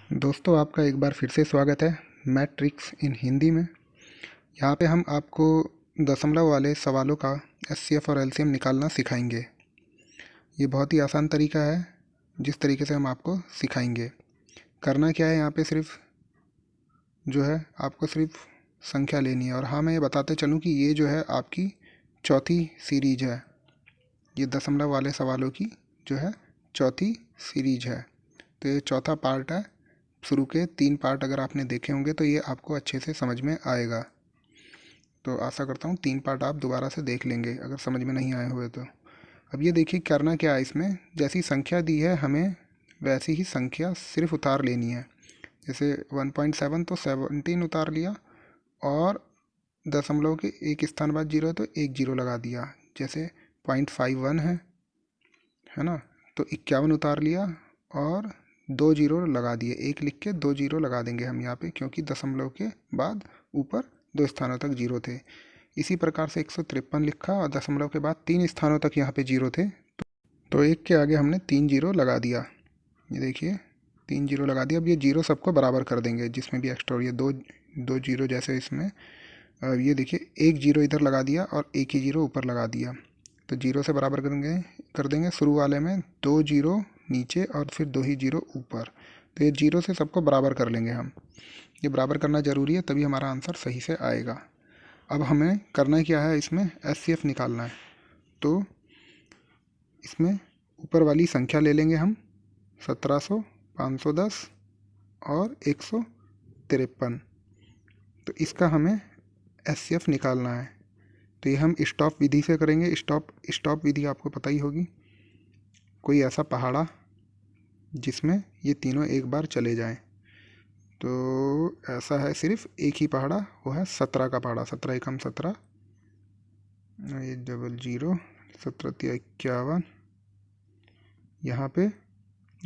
दोस्तों, आपका एक बार फिर से स्वागत है मैथ ट्रिक्स इन हिंदी में। यहाँ पे हम आपको दशमलव वाले सवालों का एचसीएफ और एलसीएम निकालना सिखाएंगे। ये बहुत ही आसान तरीका है जिस तरीके से हम आपको सिखाएंगे। करना क्या है, यहाँ पे सिर्फ जो है आपको सिर्फ संख्या लेनी है। और हाँ, मैं ये बताते चलूँ कि ये जो है आपकी चौथी सीरीज है। ये दशमलव वाले सवालों की जो है चौथी सीरीज है। तो ये चौथा पार्ट है। शुरू के 3 पार्ट अगर आपने देखे होंगे तो ये आपको अच्छे से समझ में आएगा। तो आशा करता हूँ 3 पार्ट आप दोबारा से देख लेंगे अगर समझ में नहीं आए हुए तो। अब ये देखिए करना क्या है, इसमें जैसी संख्या दी है हमें वैसी ही संख्या सिर्फ उतार लेनी है। जैसे 1.7 तो 17 उतार लिया, और दशमलव के एक स्थान बाद जीरो है तो एक जीरो लगा दिया। जैसे 0.51 है ना, तो 51 उतार लिया और 2 जीरो लगा दिए। एक लिख के 2 जीरो लगा देंगे हम यहाँ पे, क्योंकि दशमलव के बाद ऊपर 2 स्थानों तक जीरो थे। इसी प्रकार से 153 लिखा और दशमलव के बाद 3 स्थानों तक यहाँ पे जीरो थे, तो एक के आगे हमने 3 जीरो लगा दिया। ये देखिए 3 जीरो लगा दिया। अब ये जीरो सबको बराबर कर देंगे जिसमें भी एक्स्ट्रा, ये दो दो जीरो जैसे इसमें। अब ये देखिए एक जीरो इधर लगा दिया और एक ही जीरो ऊपर लगा दिया, तो जीरो से बराबर कर देंगे शुरू वाले में 2 जीरो नीचे और फिर 2 ही जीरो ऊपर। तो ये जीरो से सबको बराबर कर लेंगे हम। ये बराबर करना ज़रूरी है, तभी हमारा आंसर सही से आएगा। अब हमें करना क्या है, इसमें एचसीएफ निकालना है। तो इसमें ऊपर वाली संख्या ले लेंगे हम, 1700, 510 और 153। तो इसका हमें एचसीएफ निकालना है। तो ये हम स्टॉप विधि से करेंगे। स्टॉप विधि आपको पता ही होगी। कोई ऐसा पहाड़ा जिसमें ये तीनों एक बार चले जाएं। तो ऐसा है सिर्फ एक ही पहाड़ा, वो है 17 का पहाड़ा। 17 एकम 17, ये डबल जीरो, 17 तिया 51 यहाँ पे,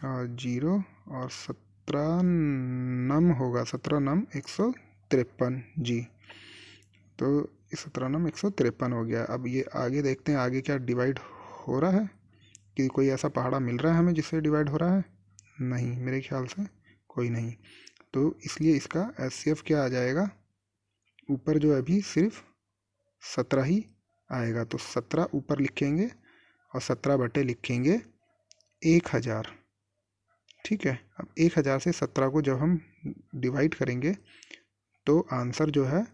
और जीरो, और 17 नम होगा, 17 नम 153 जी। तो 17 नम 153 हो गया। अब ये आगे देखते हैं आगे क्या डिवाइड हो रहा है, कि कोई ऐसा पहाड़ा मिल रहा है हमें जिससे डिवाइड हो रहा है। नहीं, मेरे ख्याल से कोई नहीं। तो इसलिए इसका एचसीएफ क्या आ जाएगा, ऊपर जो है अभी सिर्फ 17 ही आएगा। तो 17 ऊपर लिखेंगे और 17 बटे लिखेंगे 1000। ठीक है। अब 1000 से 17 को जब हम डिवाइड करेंगे तो आंसर जो है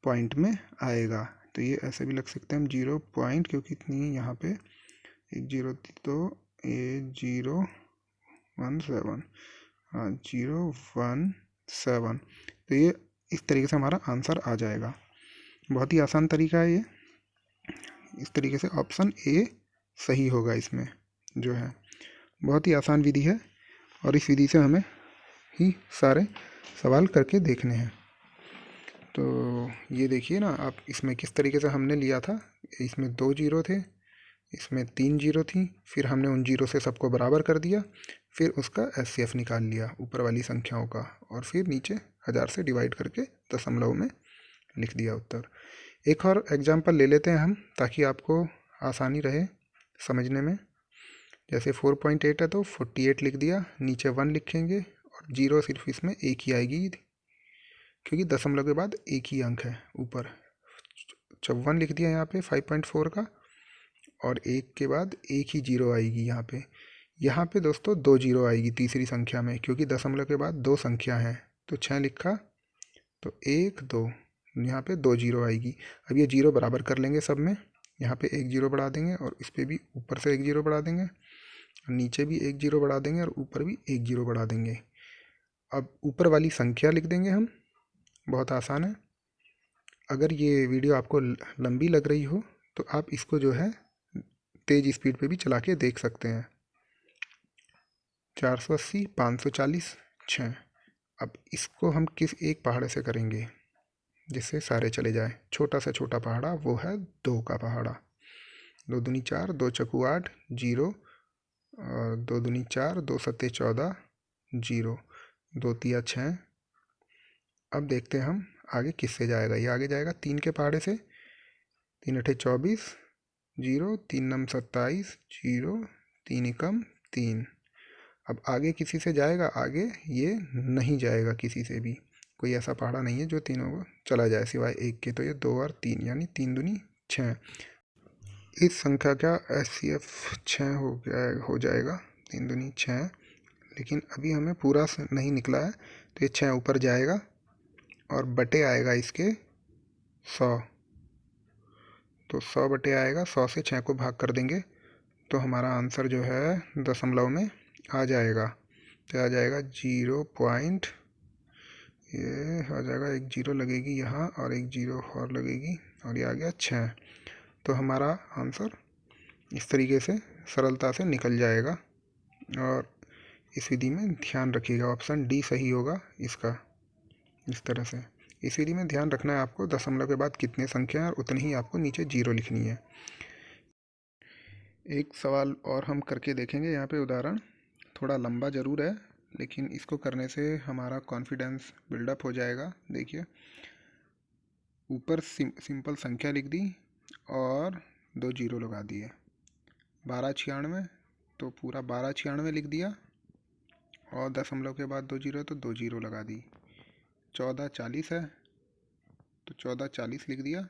पॉइंट में आएगा। तो ये ऐसे भी लग सकते हैं हम 0 पॉइंट, क्योंकि इतनी यहाँ पे एक जीरो थी, तो ये 017, हाँ 017। तो ये इस तरीके से हमारा आंसर आ जाएगा। बहुत ही आसान तरीका है ये। इस तरीके से ऑप्शन ए सही होगा इसमें जो है। बहुत ही आसान विधि है और इस विधि से हमें ही सारे सवाल करके देखने हैं। तो ये देखिए ना आप, इसमें किस तरीके से हमने लिया था। इसमें 2 जीरो थे, इसमें 3 जीरो थी, फिर हमने उन जीरो से सबको बराबर कर दिया, फिर उसका एचसीएफ निकाल लिया ऊपर वाली संख्याओं का, और फिर नीचे 1000 से डिवाइड करके दशमलव में लिख दिया उत्तर। एक और एग्जाम्पल ले लेते हैं हम, ताकि आपको आसानी रहे समझने में। जैसे 4.8 है तो 48 लिख दिया, नीचे 1 लिखेंगे और जीरो सिर्फ इसमें एक ही आएगी, क्योंकि दशमलव के बाद एक ही अंक है ऊपर। 54 लिख दिया यहाँ पे 5.4 का, और एक के बाद एक ही जीरो आएगी यहाँ पे। यहाँ पे दोस्तों 2 जीरो आएगी तीसरी संख्या में, क्योंकि दशमलव के बाद 2 संख्या हैं। तो 6 लिखा तो 1 2, यहाँ पे 2 जीरो आएगी। अब ये जीरो बराबर कर लेंगे सब में। यहाँ पे एक जीरो बढ़ा देंगे और इस पर भी ऊपर से एक जीरो बढ़ा देंगे, नीचे भी एक जीरो बढ़ा देंगे और ऊपर भी एक जीरो बढ़ा देंगे। अब ऊपर वाली संख्या लिख देंगे हम। बहुत आसान है। अगर ये वीडियो आपको लंबी लग रही हो तो आप इसको जो है तेज़ स्पीड पे भी चला के देख सकते हैं। 480, 540, 6। अब इसको हम किस एक पहाड़े से करेंगे जिससे सारे चले जाए। छोटा से छोटा पहाड़ा वो है 2 का पहाड़ा। 2 दूनी 4, 2 चकू 8, जीरो, और 2 दूनी 4, 2 सत्ते 14, जीरो, 2 तिया 6। अब देखते हैं हम आगे किससे जाएगा। ये आगे जाएगा 3 के पहाड़े से। 3 अठे 24, जीरो, 3 नम 27, जीरो, 3 एकम 3। अब आगे किसी से जाएगा? आगे ये नहीं जाएगा किसी से भी, कोई ऐसा पहाड़ा नहीं है जो तीनों को चला जाए सिवाय एक के। तो ये 2 और 3 यानी 3 दूनी 6। इस संख्या का HCF 6 हो जाएगा, 3 दूनी 6। लेकिन अभी हमें पूरा नहीं निकला है, तो ये 6 ऊपर जाएगा और बटे आएगा इसके 100। तो 100 बटे आएगा, 100 से 6 को भाग कर देंगे तो हमारा आंसर जो है दशमलव में आ जाएगा। तो आ जाएगा 0 पॉइंट, ये आ जाएगा, एक जीरो लगेगी यहाँ और एक जीरो और लगेगी और ये आ गया 6। तो हमारा आंसर इस तरीके से सरलता से निकल जाएगा। और इस विधि में ध्यान रखिएगा, ऑप्शन डी सही होगा इसका। इस तरह से इस विधि में ध्यान रखना है आपको, दशमलव के बाद कितने संख्या है और उतनी ही आपको नीचे जीरो लिखनी है। एक सवाल और हम करके देखेंगे। यहाँ पे उदाहरण थोड़ा लंबा ज़रूर है, लेकिन इसको करने से हमारा कॉन्फिडेंस बिल्डअप हो जाएगा। देखिए, ऊपर सिंपल संख्या लिख दी और 2 जीरो लगा दिए। 1296, तो पूरा 1296 लिख दिया और दशमलव के बाद 2 जीरो, तो 2 जीरो लगा दी। 1440 है तो 1440 लिख दिया,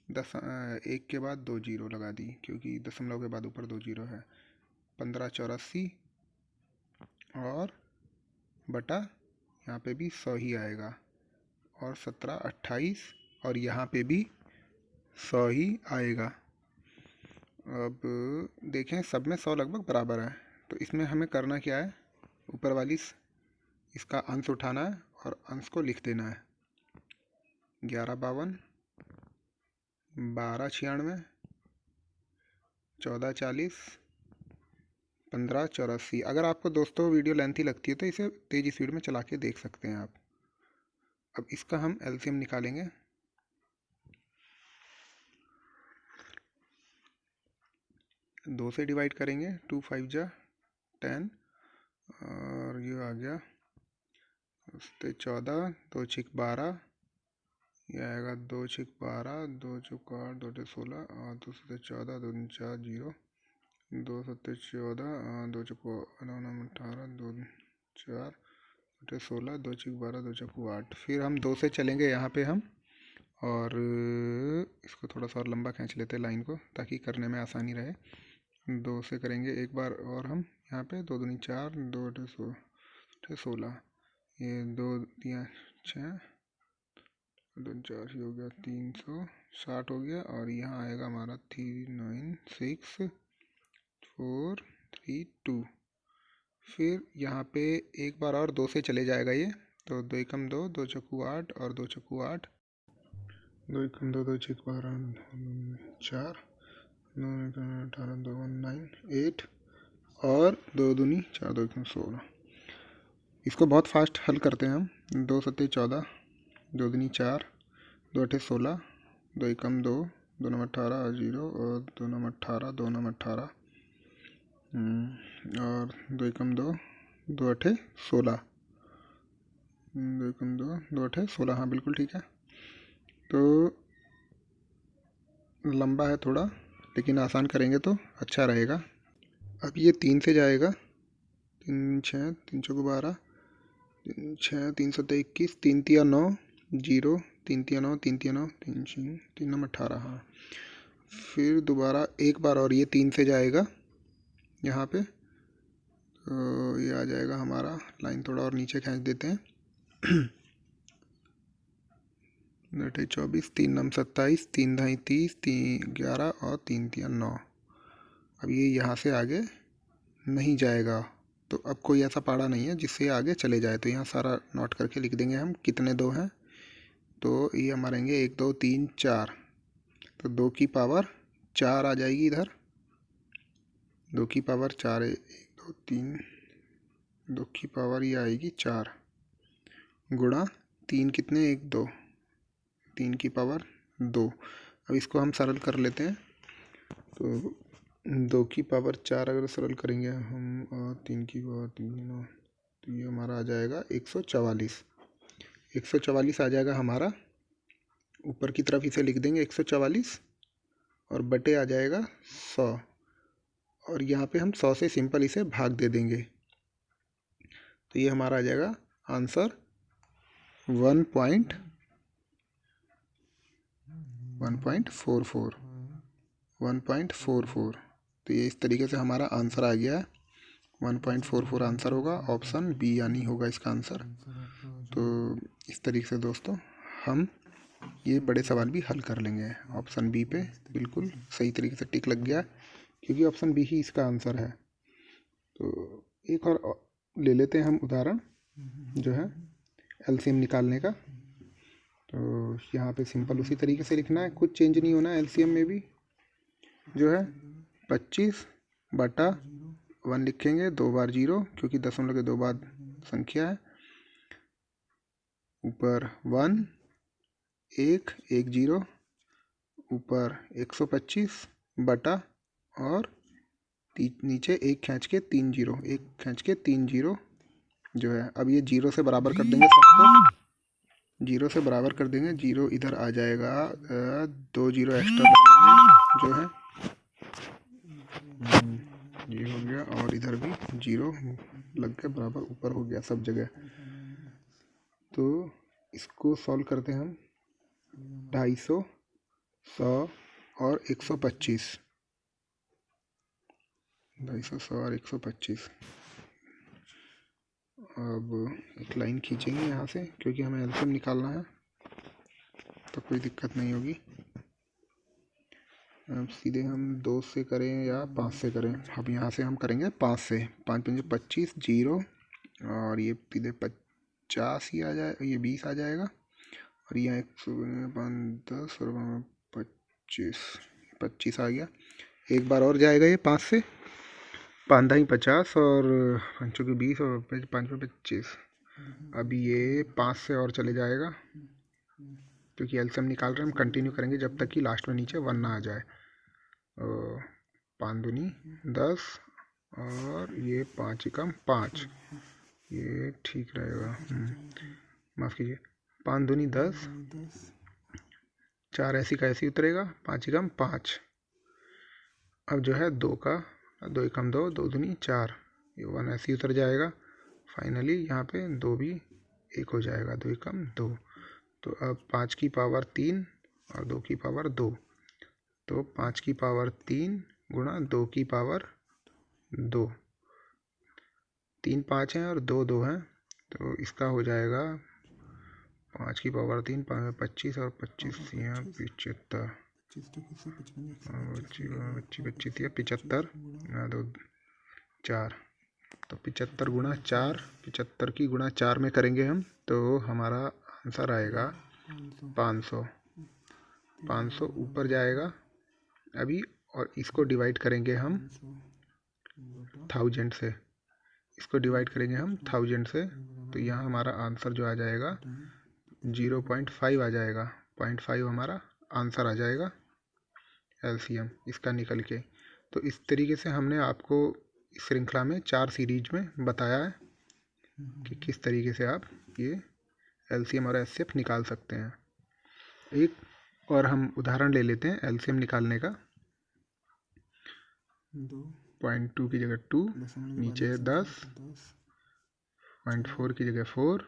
1 के बाद 2 जीरो लगा दी क्योंकि दशमलव के बाद ऊपर 2 जीरो है। 1584 और बटा यहाँ पे भी 100 ही आएगा और 1728 और यहाँ पे भी 100 ही आएगा। अब देखें, सब में 100 लगभग बराबर है, तो इसमें हमें करना क्या है, ऊपर वाली इसका अंश उठाना है और अंश को लिख देना है। 1152, 1296, 1440, 1584। अगर आपको दोस्तों वीडियो लेंथी लगती है तो इसे तेज़ स्पीड में चला के देख सकते हैं आप। अब इसका हम एलसीएम निकालेंगे। दो से डिवाइड करेंगे, 2 5 जा 10 और ये आ गया 14, 2 6 12, ये आएगा 2 6 12, 2 चौक 8, 2 8 16 और 2 7 14, 2 4 0, 2 7 14, 2 चौक 9 18, 2 4 8 16, 2 6 12, 2 चौक 8। फिर हम 2 से चलेंगे यहाँ पे हम, और इसको थोड़ा सा और लंबा खींच लेते हैं लाइन को ताकि करने में आसानी रहे। 2 से करेंगे एक बार और हम यहाँ पे, 2 दूनी 4, 2 8 16, ये 2 दिया 6, 2 4 हो गया 360 हो गया और यहाँ आएगा हमारा 396 4 3 2। फिर यहाँ पे एक बार और 2 से चले जाएगा ये, तो 2 एकम 2, 2 चौकू 8 और 2 चौकू 8, 2 एकम 2, 2 छक 12, 4, 9 18, 2 9 8 और 2 दूनी 4, 2 एकम 16। इसको बहुत फास्ट हल करते हैं हम। 2 7 14, 2 दूनी 4, 2 8 16, 2 एकम 2, 2 9 18 0 और 2 9 18, 2 9 18 और 2 एकम 2, 2 8 16, 2 एकम 2, 2 8 16। हाँ बिल्कुल ठीक है। तो लंबा है थोड़ा, लेकिन आसान करेंगे तो अच्छा रहेगा। अब ये 3 से जाएगा, 3 6, 3 चौको 12, 3 6, 3 7 21, 3 3 9 0, 3 3 9, 3 3 9, 3 3 9 18। हाँ, फिर दोबारा एक बार और ये 3 से जाएगा यहाँ पे, तो ये आ जाएगा हमारा, लाइन थोड़ा और नीचे खींच देते हैं। 24, 3 9 27, 3 ढाई 30, 3 11 और 3 3 9। अब ये यहाँ से आगे नहीं जाएगा, तो अब कोई ऐसा पहाड़ा नहीं है जिससे आगे चले जाए, तो यहाँ सारा नोट करके लिख देंगे हम कितने 2 हैं। तो ये हमारे आएंगे 1 2 3 4, तो 2 की पावर 4 आ जाएगी इधर, 2 की पावर 4 1 2 3, 2 की पावर ये आएगी 4 गुणा 3 कितने 1 2, 3 की पावर 2। अब इसको हम सरल कर लेते हैं, तो 2 की पावर 4 अगर सरल करेंगे हम और 3 की पावर 3, तो ये हमारा आ जाएगा 144। 144 आ जाएगा हमारा, ऊपर की तरफ इसे लिख देंगे 144 और बटे आ जाएगा 100, और यहाँ पे हम 100 से सिंपल इसे भाग दे देंगे। तो ये हमारा आ जाएगा आंसर 1.44। तो ये इस तरीके से हमारा आंसर आ गया है। 1.44 आंसर होगा, ऑप्शन बी यानी होगा इसका आंसर। तो इस तरीके से दोस्तों हम ये बड़े सवाल भी हल कर लेंगे। ऑप्शन बी पे बिल्कुल सही तरीके से टिक लग गया, क्योंकि ऑप्शन बी ही इसका आंसर है। तो एक और ले लेते हैं हम उदाहरण, जो है एलसीएम निकालने का। तो यहाँ पे सिंपल उसी तरीके से लिखना है, कुछ चेंज नहीं होना है। एलसीएम में भी जो है 25/1 लिखेंगे, 2 बार 0, क्योंकि दशमलव के 2 बाद संख्या है। ऊपर 1 1 1 0, ऊपर 125 बटा और नीचे एक खींच के 3 0, एक खींच के 3 0 जो है। अब ये 0 से बराबर कर देंगे सबको, 0 से बराबर कर देंगे। 0 इधर आ जाएगा, 2 0 एक्स्ट्रा लगेंगे जो है, ये हो गया। और इधर भी 0 लग के बराबर ऊपर हो गया सब जगह। तो इसको सॉल्व करते हैं हम। 250, 100 और 125, 250, 100 और 125। अब एक लाइन खींचेंगे यहाँ से, क्योंकि हमें एलसीएम निकालना है, तो कोई दिक्कत नहीं होगी। अब सीधे हम 2 से करें या 5 से करें। अब यहाँ से हम करेंगे 5 से। 5 5 25, 0, और ये सीधे 50 ही आ जाए, ये 20 आ जाएगा। और यहाँ 105 10 और 25 आ गया। एक बार और जाएगा ये 5 से। 5 ढाई 50 और 5 की 20 और 5 में 25। अब ये 5 से और चले जाएगा, क्योंकि एलसीएम निकाल रहे हैं हम। कंटिन्यू करेंगे जब तक कि लास्ट में नीचे 1 ना आ जाए। 5 दूनी 10 और ये 5 एकम 5, ये ठीक रहेगा। माफ़ कीजिए, 5 दूनी 10, 4 ऐसी का ऐसी उतरेगा, 5 एकम 5। अब जो है 2 का 2 एकम 2, 2 दूनी 4, ये 1 ऐसे ही उतर जाएगा। फाइनली यहाँ पे 2 भी 1 हो जाएगा, 2 एकम 2। तो अब 5 की पावर 3 और 2 की पावर 2, तो 5 की पावर 3 गुणा 2 की पावर 2। 3 5 हैं और 2 2 हैं, तो इसका हो जाएगा 5 की पावर 3, 5 में 25 और 25 यहाँ 75, 25 या 75, 2 4, तो 75 गुणा 4, 75 की गुणा 4 में करेंगे हम, तो हमारा आंसर आएगा 500। 500 ऊपर जाएगा अभी, और इसको डिवाइड करेंगे हम 1000 से। इसको डिवाइड करेंगे हम 1000 से, तो यहाँ हमारा आंसर जो आ जाएगा 0.5 आ जाएगा। 0.5 हमारा आंसर आ जाएगा एलसीएम इसका निकल के। तो इस तरीके से हमने आपको इस श्रृंखला में 4 सीरीज में बताया है कि किस तरीके से आप ये एलसीएम और एचसीएफ निकाल सकते हैं। एक और हम उदाहरण ले लेते हैं एलसीएम निकालने का। 0.2 की जगह 2, नीचे 10, 0.4 की जगह 4,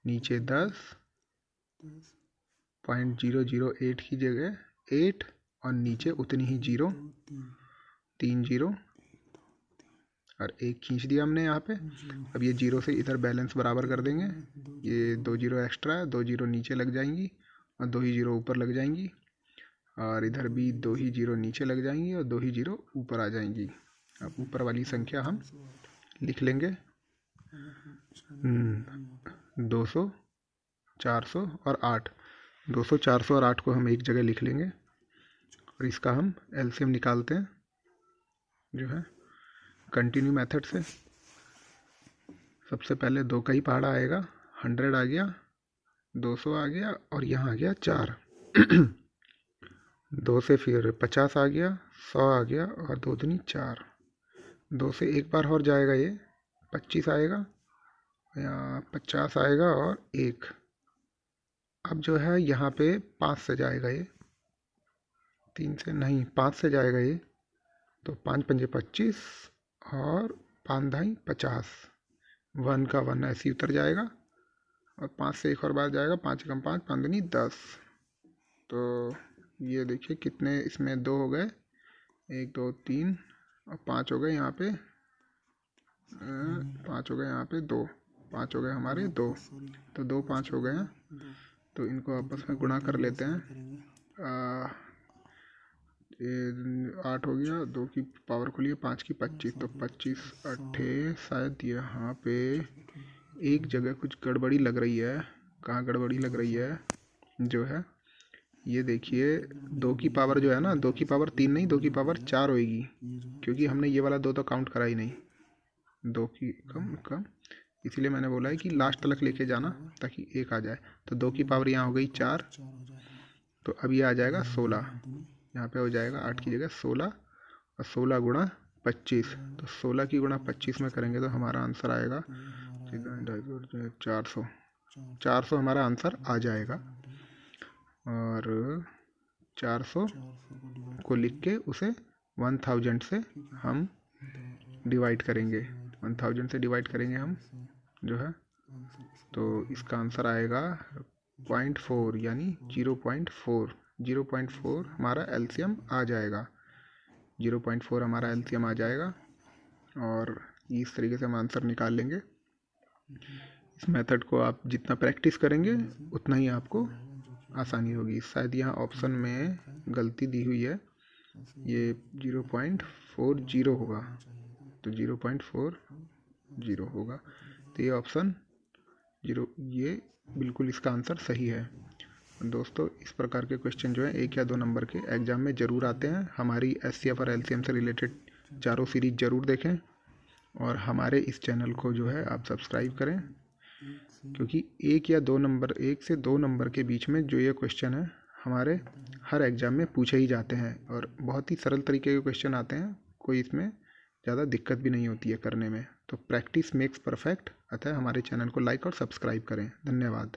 नीचे 10, 0.008 की जगह 8 और नीचे उतनी ही 0, 3 0 और 1 खींच दिया हमने यहाँ पे। अब ये 0 से इधर बैलेंस बराबर कर देंगे। ये 2 0 एक्स्ट्रा है, 2 0 नीचे लग जाएंगी और 2 ही 0 ऊपर लग जाएंगी, और इधर भी 2 ही 0 नीचे लग जाएंगी और 2 ही 0 ऊपर आ जाएंगी। अब ऊपर वाली संख्या हम लिख लेंगे 200, 400 और 8। 200, 400 और 8 को हम एक जगह लिख लेंगे, और इसका हम एलसीएम निकालते हैं जो है कंटिन्यू मेथड से। सबसे पहले 2 का ही पहाड़ा आएगा, 100 आ गया, 200 आ गया और यहाँ आ गया 4। 2 से फिर 50 आ गया, 100 आ गया और 2 दूनी 4। 2 से एक बार और जाएगा, ये 25 आएगा, यहाँ 50 आएगा और 1। अब जो है यहाँ पे 5 से जाएगा, ये 3 से नहीं 5 से जाएगा ये, तो 5 पंजे 25 और 5 ढाई 50, 1 का 1 ऐसे ही उतर जाएगा और 5 से एक और बार जाएगा, 5 एकम 5, 5 दूनी 10। तो ये देखिए कितने इसमें 2 हो गए, 1 2 3 और 5 हो गए यहाँ पे, 5 हो गए यहाँ पे, 2 5 हो गए हमारे 2, तो 2 5 हो गए हैं। तो इनको आपस में गुणा कर लेते हैं। 8 हो गया, 2 की पावर खुली है, 5 की 25, तो 25 अट्ठे, शायद यहाँ पे एक जगह कुछ गड़बड़ी लग रही है। कहाँ गड़बड़ी लग रही है जो है, ये देखिए 2 की पावर जो है ना, 2 की पावर 3 नहीं, 2 की पावर 4 होएगी, क्योंकि हमने ये वाला 2 तो काउंट करा ही नहीं, 2 की कम, इसीलिए मैंने बोला है कि लास्ट तक लेके जाना ताकि 1 आ जाए। तो 2 की पावर यहाँ हो गई 4, तो अब ये आ जाएगा 16, यहाँ पे हो जाएगा 8 की जगह 16, और 16 गुणा 25, तो 16 की गुणा 25 में करेंगे तो हमारा आंसर आएगा 400, 400 हमारा आंसर आ जाएगा। और 400 को लिख के उसे 1000 से हम डिवाइड करेंगे, 1000 से डिवाइड करेंगे हम जो है, तो इसका आंसर आएगा 0.4 यानी 0.4 हमारा एलसीएम आ जाएगा, 0.4 हमारा एलसीएम आ जाएगा। और इस तरीके से हम आंसर निकाल लेंगे। इस मेथड को आप जितना प्रैक्टिस करेंगे उतना ही आपको आसानी होगी। शायद यहाँ ऑप्शन में गलती दी हुई है, ये 0.40 होगा, तो 0.40 होगा, तो ये ऑप्शन 0, ये बिल्कुल इसका आंसर सही है। दोस्तों इस प्रकार के क्वेश्चन जो है 1 या 2 नंबर के एग्ज़ाम में ज़रूर आते हैं। हमारी एचसीएफ और एलसीएम से रिलेटेड चारों सीरीज ज़रूर देखें और हमारे इस चैनल को जो है आप सब्सक्राइब करें, क्योंकि 1 या 2 नंबर, 1 से 2 नंबर के बीच में जो ये क्वेश्चन है हमारे हर एग्ज़ाम में पूछे ही जाते हैं और बहुत ही सरल तरीके के क्वेश्चन आते हैं, कोई इसमें ज़्यादा दिक्कत भी नहीं होती है करने में। तो प्रैक्टिस मेक्स परफेक्ट, अतः हमारे चैनल को लाइक और सब्सक्राइब करें। धन्यवाद।